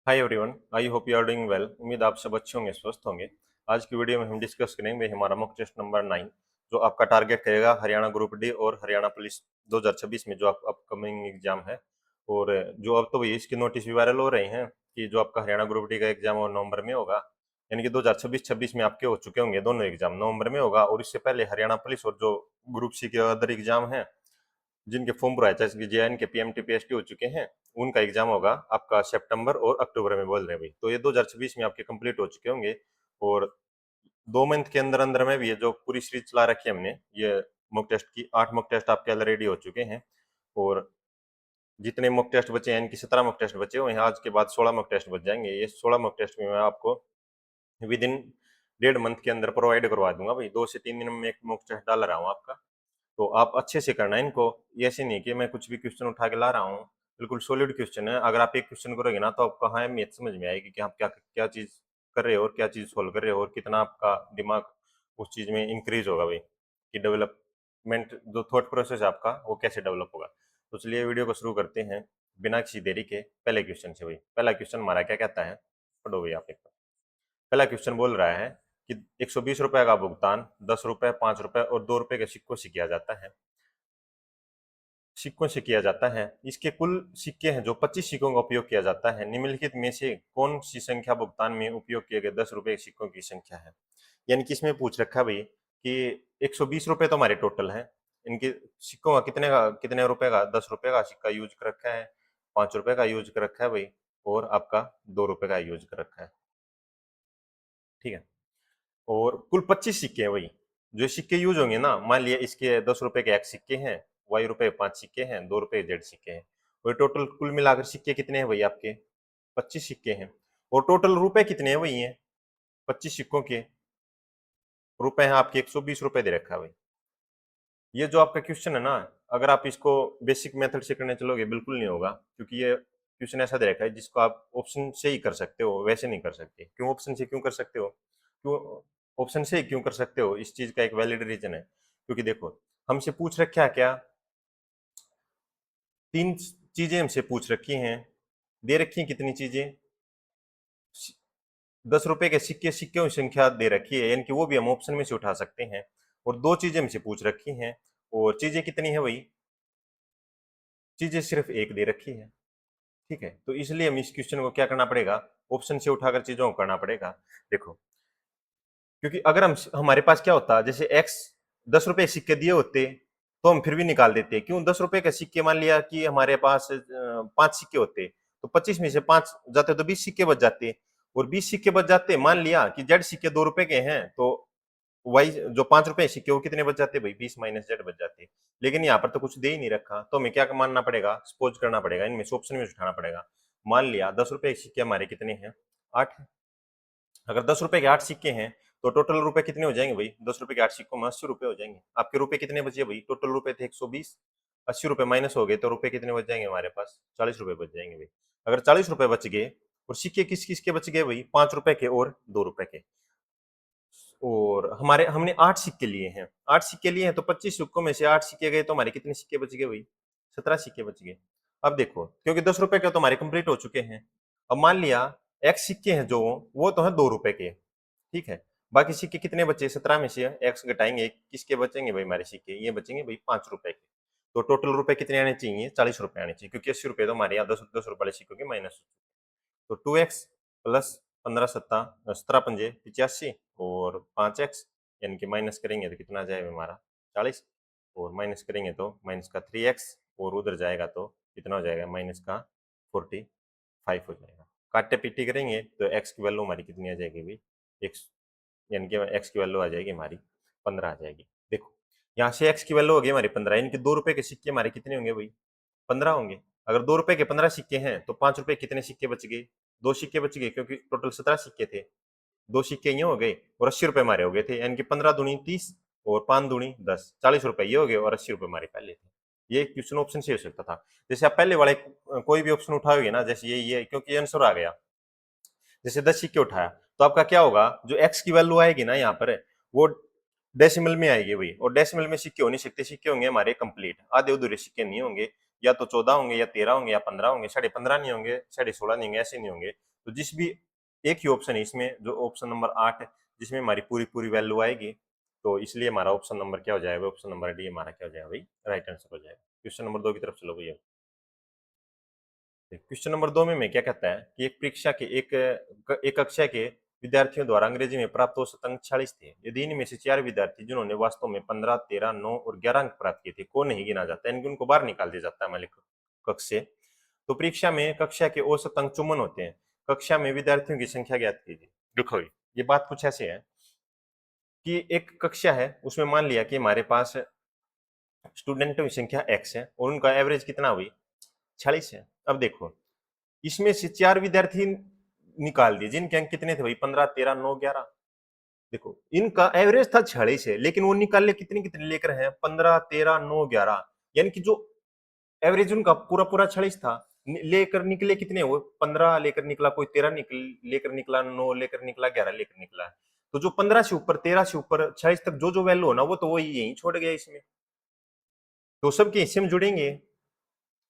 Hi everyone, I hope you are doing well. उम्मीद आप सब अच्छे होंगे, स्वस्थ होंगे। आज की वीडियो में हम डिस्कस करेंगे हमारा मॉक टेस्ट नंबर 9, जो आपका टारगेट करेगा हरियाणा ग्रुप डी और हरियाणा पुलिस 2026 में जो आप अपकमिंग एग्जाम है। और जो अब तो भाई इसके नोटिस भी वायरल हो रहे हैं कि जो आपका हरियाणा ग्रुप डी का एग्जाम और नवंबर में होगा, यानी कि 2026 में आपके हो चुके होंगे दोनों एग्जाम, नवंबर में होगा। और इससे पहले हरियाणा पुलिस और जो ग्रुप सी के अदर एग्जाम है जिनके फॉर्म भराए, जैसे कि जेएन के पीएमटी पीएसटी हो चुके हैं, उनका एग्जाम होगा आपका सितंबर और अक्टूबर में बोल रहे हैं भाई। तो ये 2026 में आपके कंप्लीट हो चुके होंगे। और 2 मंथ के अंदर अंदर में भी ये जो पूरी सीरीज चला रखी है हमने, ये मॉक टेस्ट की 8 मॉक टेस्ट आपके ऑलरेडी हो चुके हैं। और जितने मॉक टेस्ट बचे हैं, इनकी 17 मॉक टेस्ट बचे हुए हैं, आज के बाद 16 मॉक टेस्ट बच जाएंगे। ये 16 मॉक टेस्ट में मैं आपको विद इन 1.5 मंथ के अंदर प्रोवाइड करवा दूंगा भाई। 2 से 3 दिन में एक मॉक टेस्ट डाल रहा हूँ आपका। तो आप अच्छे से करना है इनको। ये ऐसे नहीं कि मैं कुछ भी क्वेश्चन उठा के ला रहा हूँ, बिल्कुल सॉलिड क्वेश्चन है। अगर आप एक क्वेश्चन करोगे ना, तो आपको हाँ अहमियत समझ में आएगी कि आप क्या क्या चीज कर रहे हो और क्या चीज सोल्व कर रहे हो, और कितना आपका दिमाग उस चीज में इंक्रीज होगा भाई, कि डेवलपमेंट जो थॉट प्रोसेस है आपका वो कैसे डेवलप होगा। तो चलिए वीडियो को शुरू करते हैं बिना किसी देरी के पहले क्वेश्चन से भाई। पहला क्वेश्चन हमारा क्या कहता है, पढ़ो भाई आप एक बार। पहला क्वेश्चन बोल रहा है कि 120 रुपए का भुगतान 10 रुपए, 5 रुपए और 2 रुपए के सिक्कों से किया जाता है। सिक्कों से किया जाता है। इसके कुल सिक्के हैं जो 25 सिक्कों का उपयोग किया जाता है। निम्नलिखित में से कौन सी संख्या भुगतान में उपयोग किए गए 10 रुपए के सिक्कों की संख्या है। यानी कि इसमें पूछ रखा है भाई कि 120 रुपए तो हमारे टोटल है, इनके सिक्कों का कितने रुपए का, 10 रुपए का सिक्का यूज कर रखा है, 5 रुपए का यूज कर रखा है भाई, और आपका 2 रुपए का यूज कर रखा है। ठीक है। और कुल 25 सिक्के हैं वही। जो सिक्के यूज होंगे ना, मान लिया इसके 10 रुपए के एक सिक्के हैं, वाई रुपए 5 सिक्के हैं, 2 रुपए जेड सिक्के हैं। और टोटल कुल मिलाकर सिक्के कितने हैं वही आपके 25 सिक्के हैं। और टोटल रुपए कितने हैं वही हैं 25 सिक्कों के। रुपए हैं आपके 120 रुपए दे रखा है भाई। ये जो आपका क्वेश्चन है ना, अगर आप इसको बेसिक मेथड से करने चलोगे बिल्कुल नहीं होगा, क्योंकि ये क्वेश्चन ऐसा दे रखा है जिसको आप ऑप्शन से ही कर सकते हो, वैसे नहीं कर सकते। क्यों ऑप्शन से क्यों कर सकते हो, क्यों ऑप्शन से ही क्यों कर सकते हो, इस चीज का एक वैलिड रीजन है। क्योंकि देखो, हमसे पूछ रखा है क्या, 3 चीजें हमसे पूछ रखी हैं, दे रखी हैं कितनी चीजें, 10 रुपए के सिक्के, सिक्कों की संख्या दे रखी है, यानी कि वो भी हम ऑप्शन में से उठा सकते हैं। और 2 चीजें हमसे पूछ रखी हैं, और चीजें कितनी है वही, चीजें सिर्फ एक दे रखी है। ठीक है। तो इसलिए हम इस क्वेश्चन को क्या करना पड़ेगा, ऑप्शन से उठाकर चीजों को करना पड़ेगा। देखो, क्योंकि अगर हम हमारे पास क्या होता, जैसे एक्स 10 रुपए सिक्के दिए होते, तो हम फिर भी निकाल देते। क्यों, 10 रुपए के सिक्के, मान लिया कि हमारे पास 5 सिक्के होते, तो 25 में से 5 जाते तो 20 सिक्के बच जाते। और 20 सिक्के बच जाते, मान लिया कि जेड सिक्के 2 रुपए के हैं, तो वाई जो 5 रुपए सिक्के वो कितने बच जाते भाई, 20 माइनस जेड बच जाते। लेकिन यहाँ पर तो कुछ दे ही नहीं रखा, तो हमें क्या मानना पड़ेगा, सपोज करना पड़ेगा, इनमें से ऑप्शन में उठाना पड़ेगा। मान लिया 10 रुपए के सिक्के हमारे कितने हैं, 8 है। अगर 10 रुपए के 8 सिक्के हैं, तो टोटल रुपए कितने हो जाएंगे भाई, 10 रुपए के 8 सिक्कों में 80 रुपए हो जाएंगे। आपके रुपए कितने बचे भाई, टोटल रुपए थे 120, 80 रुपए माइनस हो गए, तो रुपए कितने बच जाएंगे हमारे पास, 40 रुपए बच जाएंगे भाई। अगर 40 रुपए बच गए, और सिक्के किस किस के बच गए भाई, 5 रुपए के और 2 रुपए के। और हमारे हमने 8 सिक्के लिए हैं, 8 सिक्के लिए हैं, तो 25 सिक्कों में से 8 सिक्के गए, तो हमारे कितने सिक्के बच गए भाई, 17 सिक्के बच गए। अब देखो, क्योंकि 10 रुपए के तो हमारे कंप्लीट हो चुके हैं। अब मान लिया एक्स सिक्के हैं जो, वो तो है 2 रुपए के। ठीक है। बाकी सिक्के कितने बचे, 17 में से एक्स घटाएंगे, किसके बचेंगे भाई हमारे सिक्के, ये बचेंगे भाई 5 रुपए के। तो टोटल रुपए कितने आने चाहिए, 40 रुपए आने चाहिए, क्योंकि 80 रुपए तो हमारे यहाँ 10 10 रुपए वाले सिक्कों के माइनस। तो 2x प्लस 15 सत्ता 17 पंजे 85, और 5x, यानी कि माइनस करेंगे तो कितना आ जाएगा हमारा 40, और माइनस करेंगे तो माइनस का 3x, और उधर जाएगा तो कितना हो जाएगा, माइनस का 45 हो जाएगा। काटे पीटी करेंगे तो x की वैल्यू हमारी कितनी आ जाएगी भाई, x, यानी कि x की वैल्यू आ जाएगी हमारी 15 आ जाएगी। देखो, यहाँ से x की वैल्यू हो गई हमारी 15, यानी कि 2 रुपए के सिक्के हमारे कितने होंगे भाई, 15 होंगे। अगर 2 रुपए के 15 सिक्के हैं, तो 5 रुपए कितने सिक्के बच गए, 2 सिक्के बच गए, क्योंकि टोटल 17 सिक्के थे। 2 सिक्के ये हो गए, और 80 रुपए हमारे हो गए थे, यानी कि 15 दूनी 30, और 5 दूनी 10, 40 रुपए ये हो गए, और 80 रुपए हमारे पहले थे। ये क्वेश्चन ऑप्शन से हो सकता था। जैसे आप पहले वाले कोई भी ऑप्शन उठाओगे ना, जैसे ये क्योंकि ये आंसर आ गया, जैसे 10 सिक्के उठाया, तो आपका क्या होगा, जो एक्स की वैल्यू आएगी ना यहाँ पर, वो डेसिमल में आएगी भाई। और डेसिमल में सिक्के हो नहीं सकते, सिक्के होंगे हमारे कंप्लीट, आधे अधूरे सिक्के नहीं होंगे। या तो 14 होंगे, या 13 होंगे, या 15 होंगे, 15.5 नहीं होंगे, 16.5 नहीं होंगे, ऐसे नहीं होंगे। तो जिस भी एक ही ऑप्शन है इसमें, जो ऑप्शन नंबर 8 है, जिसमें हमारी पूरी पूरी वैल्यू आएगी, तो इसलिए हमारा ऑप्शन नंबर क्या हो जाएगा, ऑप्शन नंबर डी हमारा क्या हो जाएगा भाई, राइट आंसर हो जाएगा। क्वेश्चन नंबर 2 की तरफ चलो भैया। क्वेश्चन नंबर 2 में क्या कहता है कि एक परीक्षा के एक कक्षा के विद्यार्थियों द्वारा अंग्रेजी में प्राप्त औसत अंक 40 थे। यदि इनमें से 4 विद्यार्थी जिन्होंने वास्तव में 15, 13, 9 और 11 अंक प्राप्त किए थे को नहीं गिना जाता, यानी कि उनको बाहर निकाल दिया जाता है हमारे कक्ष से, तो परीक्षा में कक्षा के औसत अंक 54 होते हैं। कक्षा में विद्यार्थियों की संख्या ज्ञात कीजिए। देखो ये बात कुछ ऐसे है कि एक कक्षा है, उसमें मान लिया कि हमारे पास स्टूडेंटों की संख्या एक्स है और उनका एवरेज कितना हुई 40 है। अब देखो इसमें से 4 विद्यार्थी निकाल दिए जिनके अंक कितने थे भाई, 15, 13, 9, 11। देखो इनका एवरेज था 40 है, लेकिन वो निकाल ले कितने कितने लेकर हैं, 15, 13, 9, 11, यानी कि जो एवरेज उनका पूरा पूरा 40 था, लेकर निकले कितने, वो 15 लेकर निकला, कोई 13 लेकर निकला, 9 लेकर निकला, 11 लेकर निकला। तो जो 15 से ऊपर, 13 से ऊपर, 40 तक जो जो वैल्यू होना वो तो वो यही छोड़ गया इसमें, तो सबके हिस्से में जुड़ेंगे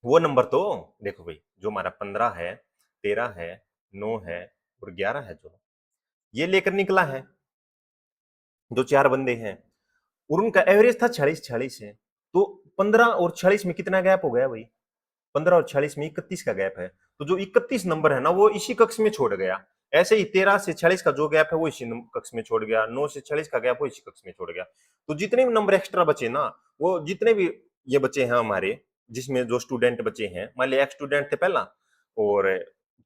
वो नंबर। तो देखो भाई जो हमारा 15 है, 13 है, 9 है और 11 है, जो ये लेकर निकला है, जो 4 बंदे हैं और उनका एवरेज था 40 है, तो 15 और 40 में कितना गैप हो गया भाई, 15 और 40 में 31 का गैप है, तो जो 31 नंबर है ना वो इसी कक्ष में छोड़ गया। ऐसे ही 13 से 40 का जो गैप है वो इसी कक्ष में छोड़ गया, 9 से 40 का गैप वो इसी कक्ष में छोड़ गया। तो जितने भी नंबर एक्स्ट्रा बचे ना, वो जितने भी ये बचे हैं हमारे, जिसमें जो स्टूडेंट बचे हैं, मान लिया एक स्टूडेंट थे पहला और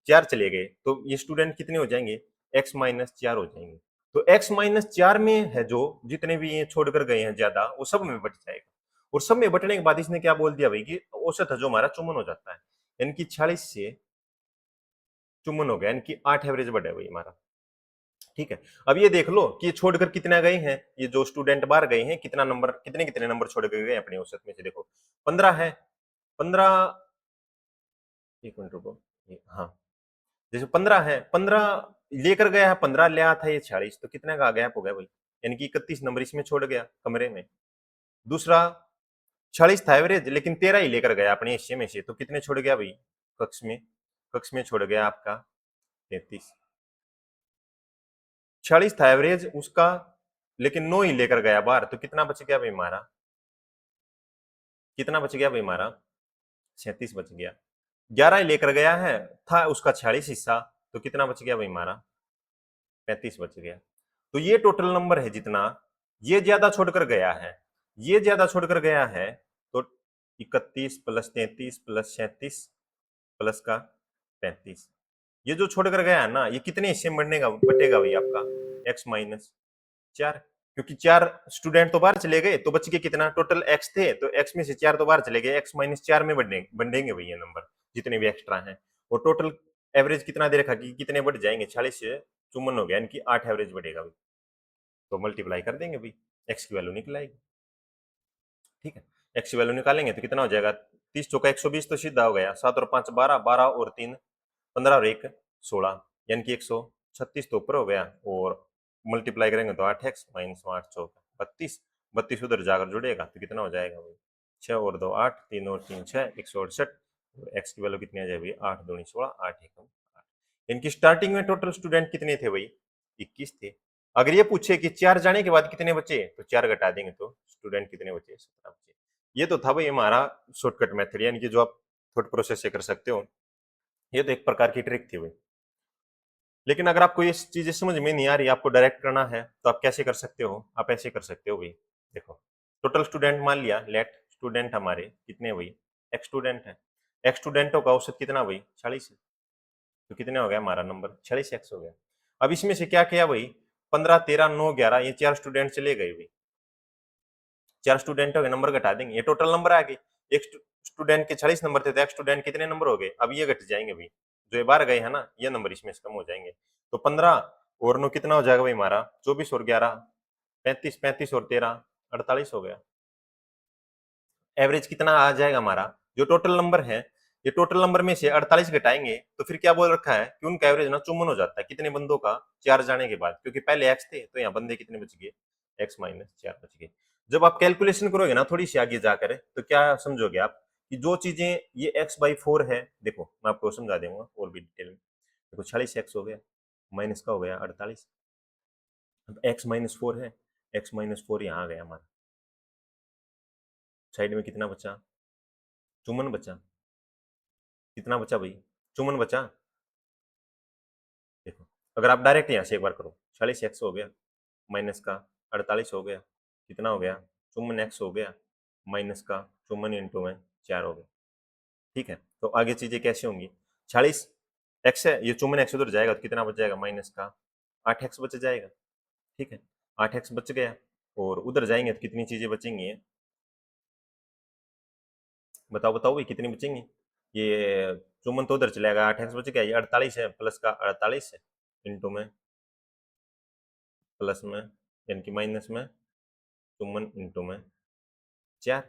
4 चले गए, तो ये स्टूडेंट कितने हो जाएंगे, x-4 हो जाएंगे। तो x-4 में है जो जितने भी ये छोड़कर गए हैं ज्यादा, वो सब में बच जाएगा। और सब में बटने के बाद इसने क्या बोल दिया भाई कि औसत है जो हमारा 54 हो जाता है, यानी कि 40 से 54 हो गया, यानी कि 8 एवरेज बढ़ा भाई हमारा। ठीक है, अब ये देख लो कि ये छोड़कर कितना गए हैं, ये जो स्टूडेंट बाहर गए हैं कितना नंबर, कितने कितने नंबर छोड़ कर गए अपने औसत में से, देखो 15 है, 15, एक मिनट रुको, हाँ जैसे 15 है, 15 लेकर गया है, 15 ले आया था ये 40, तो कितने का गैप हो गया भाई, यानी कि 31 नंबर इसमें छोड़ गया कमरे में। दूसरा 40 था एवरेज, लेकिन 13 ही लेकर गया अपने हिस्से में से, तो कितने छोड़ गया भाई, कक्ष में, कक्ष में छोड़ गया आपका 33। 40 था एवरेज उसका, लेकिन 9 ही लेकर गया बाहर, तो कितना बच गया भाई हमारा, कितना बच गया भाई हमारा, 37 बच गया। 11 ही लेकर गया है, था उसका 46 हिस्सा, तो कितना बच गया भाई हमारा, 35 बच गया। तो ये टोटल नंबर है जितना, ये ज्यादा छोड़कर गया है, ये ज्यादा छोड़कर गया है, तो 31 प्लस 33 प्लस 37 प्लस का 35, ये जो छोड़कर गया है ना, ये कितने हिस्से में बटेगा भाई आपका, x-4, क्योंकि 4 स्टूडेंट तो बाहर चले गए, तो बच गए कितना, टोटल x थे, तो x में से 4 तो बाहर चले गए, x-4 में बढ़ेंगे भाई ये नंबर जितने भी एक्स्ट्रा हैं। और टोटल एवरेज कितना दे रखा कि कितने बढ़ जाएंगे, 40 से 54 हो गया, यानी कि 8 एवरेज बढ़ेगा भाई। तो मल्टीप्लाई कर देंगे भाई, x की वैल्यू निकल आएगी। ठीक है, x की वैल्यू निकालेंगे तो कितना हो जाएगा, 30 चौका 120 तो सीधा हो गया, 7 और 5 12, 12 और 3 15 और 1 16, यानी कि 136 तो ऊपर हो गया, और मल्टीप्लाई करेंगे तो 8x माइनस 8 चौका 32, 32 उधर जाकर जुड़ेगा तो कितना हो जाएगा भाई, 6 और 2 8, 3 और 3 6, 168, एक्स की वैल्यू कितनी आ जाएगी, 8 दूनी 16, 8 एकम 8। इनकी स्टार्टिंग में टोटल स्टूडेंट कितने थे भाई, 21 थे। अगर ये पूछे कि 4 जाने के बाद कितने बचे, तो 4 घटा देंगे तो स्टूडेंट कितने बचे, 17 बचे। ये तो था भाई हमारा शॉर्टकट मेथड, यानी कि जो आप थॉट प्रोसेस से कर सकते हो, ये तो एक प्रकार की ट्रिक थी भाई। लेकिन अगर आपको ये चीजें समझ में नहीं आ रही, आपको डायरेक्ट करना है, तो आप कैसे कर सकते हो, आप ऐसे कर सकते हो भाई। देखो टोटल स्टूडेंट मान लिया, लेट स्टूडेंट हमारे कितने भाई, एक्स स्टूडेंट है, एक्स स्टूडेंटों का औसत कितना भाई 40 है, तो कितने हो गया हमारा नंबर 40 एक्स हो गया। अब इसमें से क्या किया भाई, 15 13 9 11, ये 4 स्टूडेंट चले गए भाई, 4 स्टूडेंटों के नंबर घटा देंगे, ये टोटल नंबर आ गए। एक स्टूडेंट के 40 नंबर थे, तो एक स्टूडेंट कितने नंबर हो गए, अब ये घट जाएंगे भाई, जो ये बाहर गए हैं ना, ये नंबर इसमें से कम हो जाएंगे। तो 15 और 9 कितना हो जाएगा भाई हमारा, 24 और 11 35, 35 और 13 48 हो गया। एवरेज कितना आ जाएगा हमारा, जो टोटल नंबर है, ये टोटल नंबर में से 48 घटाएंगे, तो फिर क्या बोल रखा है कि उनका एवरेज ना 54 हो जाता है, कितने बंदों का, 4 जाने के बाद, क्योंकि पहले एक्स थे, तो यहाँ बंदे कितने बच गए, x-4 बच गए। जब आप कैलकुलेशन करोगे ना थोड़ी सी आगे जाकर, तो क्या समझोगे आप कि जो चीजें ये x/4 है, देखो मैं आपको समझा दूंगा और भी डिटेल में। देखो 46x हो गया, माइनस का हो गया 48। अब x-4 है, x-4 यहाँ आ गया हमारा। साइड में कितना बचा? चुमन बचा। कितना बचा भाई? चुमन बचा। देखो अगर आप डायरेक्ट यहाँ से एक बार करो, 46x हो गया माइनस का 48 हो गया, कितना हो गया? चुमन x हो गया माइनस का चुमन इंटू में 4 हो गया। ठीक है, तो आगे चीजें कैसे होंगी? 46x है, ये चुमन x उधर जाएगा तो कितना बच जाएगा? माइनस का 8x बच जाएगा। ठीक है, 8x बच गया, और उधर जाएंगे तो कितनी चीजें बचेंगी? बताओ बताओ भाई कितनी बचेंगी? ये चुमन तो उधर चलेगा, 8x बच गया, ये 48 है, प्लस का 48 है इंटू में प्लस में यानी कि माइनस में चुमन इंटू में 4।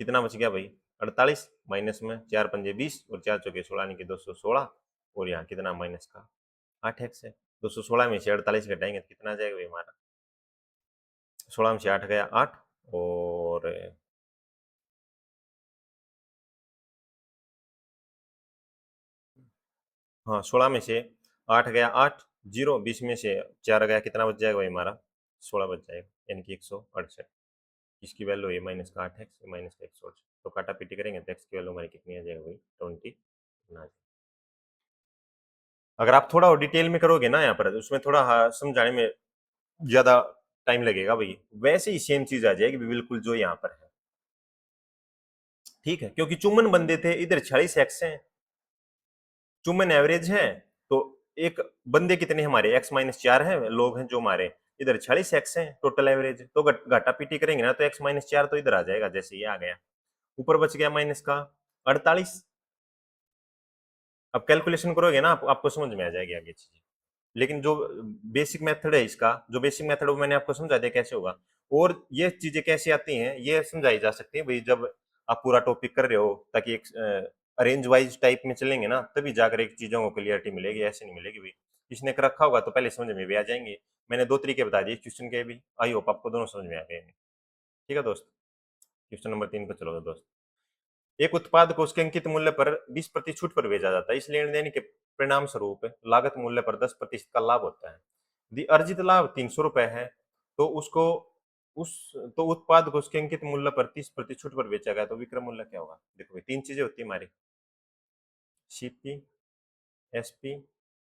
कितना बच गया भाई? 48 माइनस में 4 पंजे 20 और 4 चौके 16 यानी कि 216, और यहाँ कितना? माइनस का 8x है। 216 में से 48 घटाएंगे तो कितना आ जाएगा भाई हमारा? 16 में से 8 गया 8, और हाँ 16 में से 8 गया 8, 0 20 में से 4 गया, कितना बच जाएगा भाई हमारा? 16 बच जाएगा, यानी कि 168। इसकी वैल्यू है माइनस का 8x माइनस का 168, तो काटा पीटी करेंगे तो x की वैल्यू हमारी कितनी आ जाएगा भाई? 20 ना। अगर आप थोड़ा और डिटेल में करोगे ना यहाँ पर, उसमें थोड़ा समझाने में ज्यादा टाइम लगेगा भाई, वैसे ही सेम चीज आ जाएगी बिल्कुल जो यहाँ पर है। ठीक है, क्योंकि चुम्बन बंदे थे इधर 46x है, चुम्बन एवरेज है, तो एक बंदे कितने हमारे? x-4 है लोग हैं जो हमारे, इधर 46x है टोटल एवरेज, तो घाटा पीटी करेंगे ना तो x-4 तो इधर आ जाएगा, जैसे ये आ गया, ऊपर बच गया माइनस का 48। अब कैलकुलेशन करोगे ना आपको समझ में आ जाएगी आगे चीजें। लेकिन जो बेसिक मेथड है इसका, जो बेसिक मेथड वो मैंने आपको समझा दिया कैसे होगा, और ये चीजें कैसे आती हैं ये समझाई जा सकती है भाई जब आप पूरा टॉपिक कर रहे हो, ताकि एक अरेंज वाइज टाइप में चलेंगे ना तभी जाकर एक चीजों को क्लियरिटी मिलेगी, ऐसे नहीं मिलेगी भाई। किसने कर रखा होगा तो पहले समझ में भी आ जाएंगे। मैंने 2 तरीके बता दिए क्वेश्चन के भी, आई होप आपको दोनों समझ में आ गए। ठीक है दोस्त, क्वेश्चन नंबर 3 पर चलो दोस्त। एक उत्पाद को उसके अंकित मूल्य पर 20% छूट पर बेचा जाता है, इस लेन देन के परिणाम स्वरूप लागत मूल्य पर 10% का लाभ होता है। यदि अर्जित लाभ 300 रुपए है तो उसको उस तो उत्पाद को उसके अंकित मूल्य पर 30% छूट पर बेचा गया तो विक्रय मूल्य क्या होगा? देखो भाई 3 चीजें होती है हमारी, सीपी, एसपी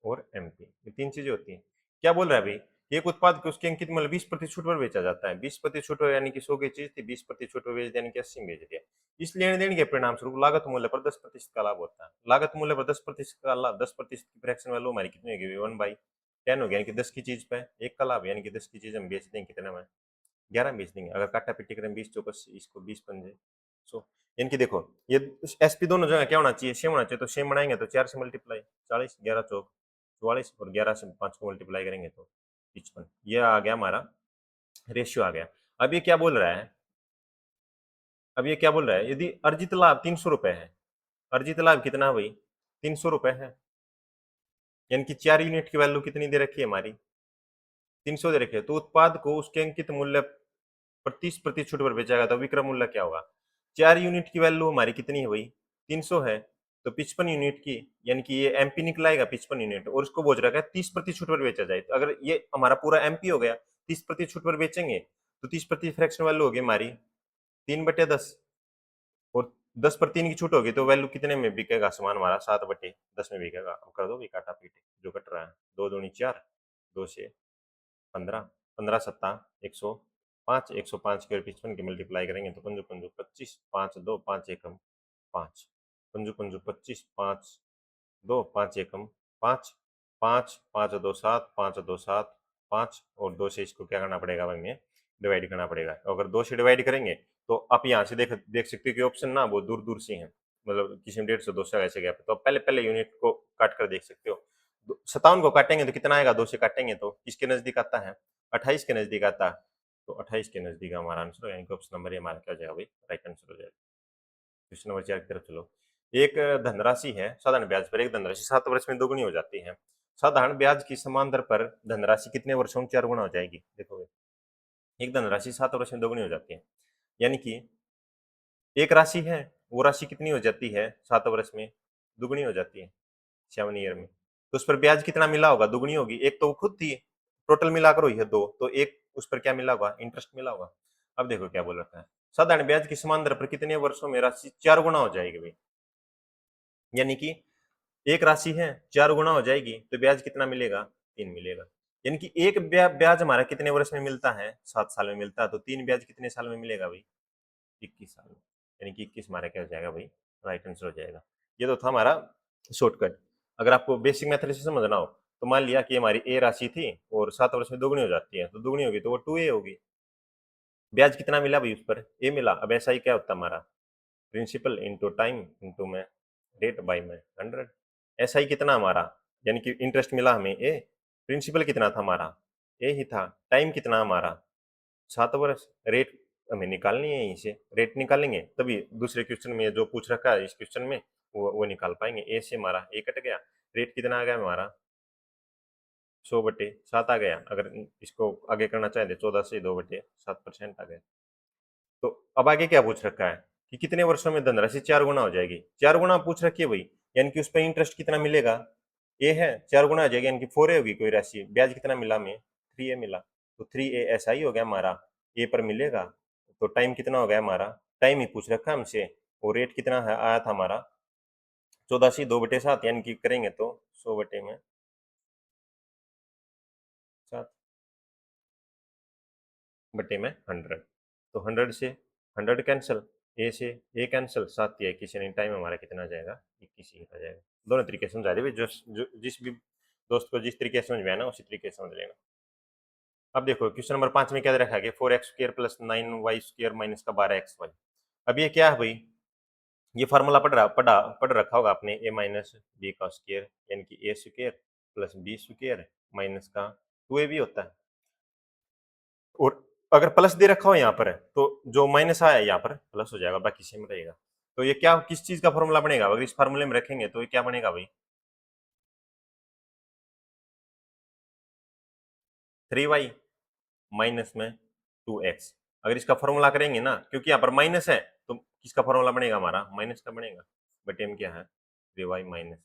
और एमपी, ये 3 चीजें होती हैं। क्या बोल रहा है भाई? एक उत्पाद को उसके अंकित मूल्य 20% छूट पर बेचा जाता है, 20% छूट यानी कि 100 की चीज थी, 20% छूट पर बेच दिया यानी कि 80 में बेच दिया। इस लेन देन के परिणाम स्वरूप लागत मूल्य पर 10% का लाभ होता है। लागत मूल्य पर 10% का लाभ, 10% की फ्रैक्शन वैल्यू हमारी कितनी होगी? 1/10 हो गया, यानी कि 10 की चीज पे 1 का लाभ, यानी कि 10 की चीज हम बेच देंगे कितने में? 11 में बेच देंगे। अगर काटा पीटी करें 20 चौकस इसको 20 पंजे 100, यानी कि देखो ये एसपी दोनों जगह क्या होना चाहिए? सेम होना चाहिए, तो सेम बनाएंगे तो 4 से मल्टीप्लाई 40, 11 चौक 44, और 11 से 5 को मल्टीप्लाई करेंगे तो 55। ये आ गया हमारा रेशियो आ गया। अब ये क्या बोल रहा है? अब ये क्या बोल रहा है? यदि अर्जित लाभ 300 रुपए है, अर्जित लाभ कितना है भाई? 300 रुपए है, यानी कि 4 यूनिट की वैल्यू कितनी दे रखी है हमारी? 300 दे रखी है, तो उत्पाद को उसके अंकित मूल्य पर 30% छूट पर बेचा गया तो विक्रय मूल्य क्या होगा? 4 यूनिट की वैल्यू हमारी कितनी है भाई? 300 है, तो 55 यूनिट की, यानी कि ये एमपी निकलाएगा 55 यूनिट, और उसको बोझ रखा है 30% छूट पर बेचा जाए, तो अगर ये हमारा पूरा एमपी हो गया, 30% छूट पर बेचेंगे तो 30% फ्रैक्शन वैल्यू होगी हमारी 3/10, और 10 पर 3 की छूट होगी तो वैल्यू कितने में बिकेगा सामान हमारा? 7/10 में बिकेगा। अब कर दो भी काटा पीटे जो कट रहा है, 2 दूनी 4, 2 से 15, 15 सत्ता 105, 105 के 55 की मल्टीप्लाई करेंगे तो पंजो पंजो 25, 5 2 5 एकम 5, पंजो पंजो 25, 5 2 5 एकम 5, 5 5 2 7, 5 2 7 5, और 2 से इसको क्या करना पड़ेगा हमें? डिवाइड करना पड़ेगा। अगर 2 से डिवाइड करेंगे तो आप यहाँ से देख देख सकते हो कि ऑप्शन ना वो दूर दूर से हैं, मतलब किसी में 150 200 ऐसे गैप है, तो पहले पहले यूनिट को काट कर देख सकते हो। 57 को काटेंगे तो कितना आएगा? 2 से काटेंगे तो किसके नजदीक आता है? 28 के नजदीक आता है, तो 28 के नजदीक हमारा आंसर है, यानी कि ऑप्शन नंबर हमारा क्या हो जाएगा भाई? राइट आंसर हो जाएगा। क्वेश्चन नंबर 4 की तरफ चलो। एक धनराशि है, साधारण ब्याज पर एक धनराशि 7 वर्ष में दोगुनी हो जाती है। साधारण ब्याज की समान दर पर धनराशि कितने वर्षों में 4 गुना हो जाएगी? देखो एक धनराशि 7 वर्ष में दोगुनी हो जाती है, यानी कि एक राशि है, वो राशि कितनी हो जाती है 7 वर्ष में? दुगुनी हो जाती है 7 ईयर में। तो उस पर ब्याज कितना मिला होगा, दुगनी होगी। एक तो वो खुद थी, टोटल मिलाकर हुई है दो, तो एक उस पर क्या मिला होगा, इंटरेस्ट मिला होगा। अब देखो क्या बोल रखा है, साधारण ब्याज की समान दर पर कितने वर्षों में राशि 4 गुना हो जाएगी भाई। यानी कि एक राशि है 4 गुना हो जाएगी तो ब्याज कितना मिलेगा, 3 मिलेगा। यानी कि एक ब्याज हमारा कितने वर्ष में मिलता है, 7 साल में मिलता है, तो 3 ब्याज कितने साल में मिलेगा भाई, 21 साल में। यानी कि 21 हमारा क्या हो जाएगा भाई, राइट आंसर हो जाएगा। ये तो था हमारा शॉर्टकट। अगर आपको बेसिक मेथड से समझना हो तो मान लिया कि हमारी ए राशि थी और 7 वर्ष में दोगुनी हो जाती है, तो दोगुनी होगी तो वो 2a होगी। ब्याज कितना मिला भाई, उस पर ए मिला। अब ऐसा ही क्या होता है हमारा, प्रिंसिपल इंटू टाइम इंटू में रेट बाई में 100। ऐसा ही कितना हमारा, यानी कि इंटरेस्ट मिला हमें ए, प्रिंसिपल कितना था हमारा, ए ही था, टाइम कितना हमारा 7 वर्ष, रेट हमें निकालनी है, यहीं से रेट निकालेंगे तभी दूसरे क्वेश्चन में जो पूछ रखा है इस क्वेश्चन में वो निकाल पाएंगे। ए से हमारा ए कट गया, रेट कितना आ गया हमारा 100/7 आ गया। अगर इसको आगे करना चाहे तो 14 से 2/7% आ गया। तो अब आगे क्या पूछ रखा है कि कितने वर्षों में धनराशि 4 गुना हो जाएगी। 4 गुना पूछ रखी है भाई, यानी कि उस पर इंटरेस्ट कितना मिलेगा, ए है 4 गुना हो जाएगी, यानी कि 4a होगी कोई राशि। ब्याज कितना मिला हमें, 3a मिला, तो 3a ऐसा ही हो गया हमारा, ए पर मिलेगा। तो टाइम कितना हो गया हमारा, टाइम ही पूछ रखा है हमसे, और रेट कितना है आया था हमारा 14/2/7, यानी कि करेंगे तो 100/7/100। तो 100 से 100 कैंसिल, ए से ए कैंसिल, 7 या 21, यानी टाइम हमारा कितना आ जाएगा, 21 ही आ जाएगा। दोनों तरीके से समझा दे भाई, जिस भी दोस्त को जिस तरीके से समझ में आया ना उसी तरीके से समझ लेना। अब देखो क्वेश्चन नंबर 5 में क्या दे रखा है, 4x² प्लस 9y² माइनस का 12xy। अब ये क्या है भाई, ये फार्मूला पढ़ रखा होगा आपने, ए माइनस बी का स्क्वायर, यानी कि A square plus B square minus का 2ab भी होता है। और अगर प्लस दे रखा हो यहाँ पर तो जो माइनस आया यहाँ पर प्लस हो जाएगा, बाकी सेम रहेगा। तो ये क्या किस चीज का फॉर्मूला बनेगा, अगर इस फार्मूले में रखेंगे तो ये क्या बनेगा भाई, 3y माइनस में 2x। अगर इसका फॉर्मूला करेंगे ना, क्योंकि यहाँ पर माइनस है तो किसका फॉर्मूला बनेगा, हमारा माइनस का बनेगा। बट एम क्या है, 3y minus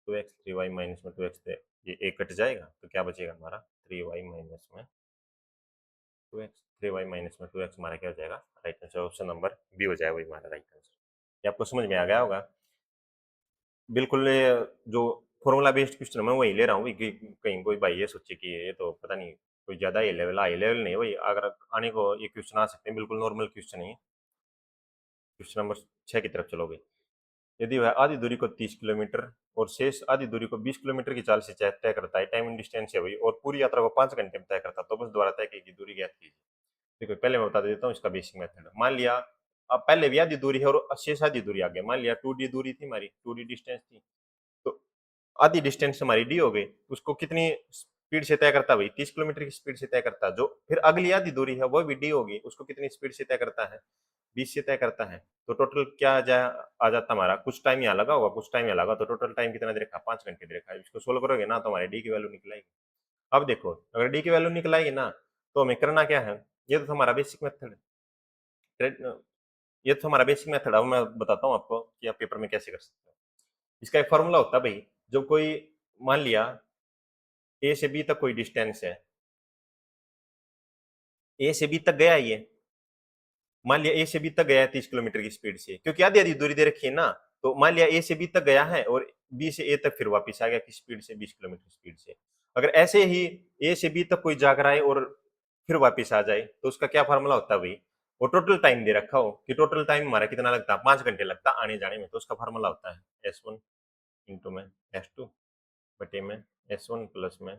2x, 3y minus में 2x, ये एक कट जाएगा तो क्या बचेगा हमारा, 3y माइनस में 2x, 3y माइनस में 2x हमारा क्या हो जाएगा, right answer. Option number B हो जाएगा वही हमारा राइट आंसर। ये आपको समझ में आ गया होगा। बिल्कुल जो फॉर्मूला बेस्ड क्वेश्चन मैं वही ले रहा हूँ कि कहीं कोई भाई ये सोचे कि ये तो पता नहीं कोई ज्यादा हाई लेवल नहीं है वही, अगर आने को ये क्वेश्चन आ सकते हैं, बिल्कुल नॉर्मल क्वेश्चन है। क्वेश्चन नंबर 6 की तरफ चलोगे। यदि वह आधी दूरी को 30 किलोमीटर और शेष आधी दूरी को 20 किलोमीटर की चाल से तय करता है, टाइम एंड डिस्टेंस है वही, और पूरी यात्रा को 5 घंटे में तय करता है, तो बस द्वारा तय की दूरी ज्ञात कीजिए। देखो पहले मैं बता देता हूँ इसका बेसिक मेथड। मान लिया अब पहले भी आधी दूरी है और शेष आधी दूरी आ गया, मान लिया 2d दूरी थी हमारी, 2d डिस्टेंस थी, तो आधी डिस्टेंस हमारी डी हो गई, उसको कितनी स्पीड से तय करता है भाई, 30 किलोमीटर की स्पीड से तय करता है। जो फिर अगली आधी दूरी है वो भी डी होगी, उसको कितनी स्पीड से तय करता है, 20 से तय करता है। तो टोटल क्या आ जाता हमारा, कुछ टाइम यहाँ लगा होगा कुछ टाइम यहाँ लगा, तो टोटल टाइम कितना दे रखा, 5 घंटे दे रखा है। इसको सोल्व करोगे ना तो हमारे डी की वैल्यू निकल आएगी। अब देखो अगर डी की वैल्यू निकल आएगी ना तो हमें करना क्या है, ये तो हमारा बेसिक मेथड है, ये तो हमारा बेसिक मेथड है। अब मैं बताता हूँ आपको कि आप पेपर में कैसे कर सकते हो। इसका एक फॉर्मूला होता है भाई, जब कोई मान लिया ए से बी तक कोई डिस्टेंस है, ए से बी तक गया ये, मान लिया ए से बी तक गया है 30 किलोमीटर की स्पीड से, क्योंकि आधी आधी दूरी दे रखी है ना, तो मान लिया ए से बी तक गया है और बी से ए तक फिर वापस आ गया किस स्पीड से, 20 किलोमीटर स्पीड से। अगर ऐसे ही ए से बी तक कोई जा रहा है और फिर वापस आ जाए तो उसका क्या फॉर्मूला होता है भाई, वो टोटल टाइम दे रखा हो कि टोटल टाइम हमारा कितना लगता है, 5 घंटे लगता है आने जाने में, तो उसका फॉर्मूला होता है S1 इंटू में S2 बटे में S1 प्लस में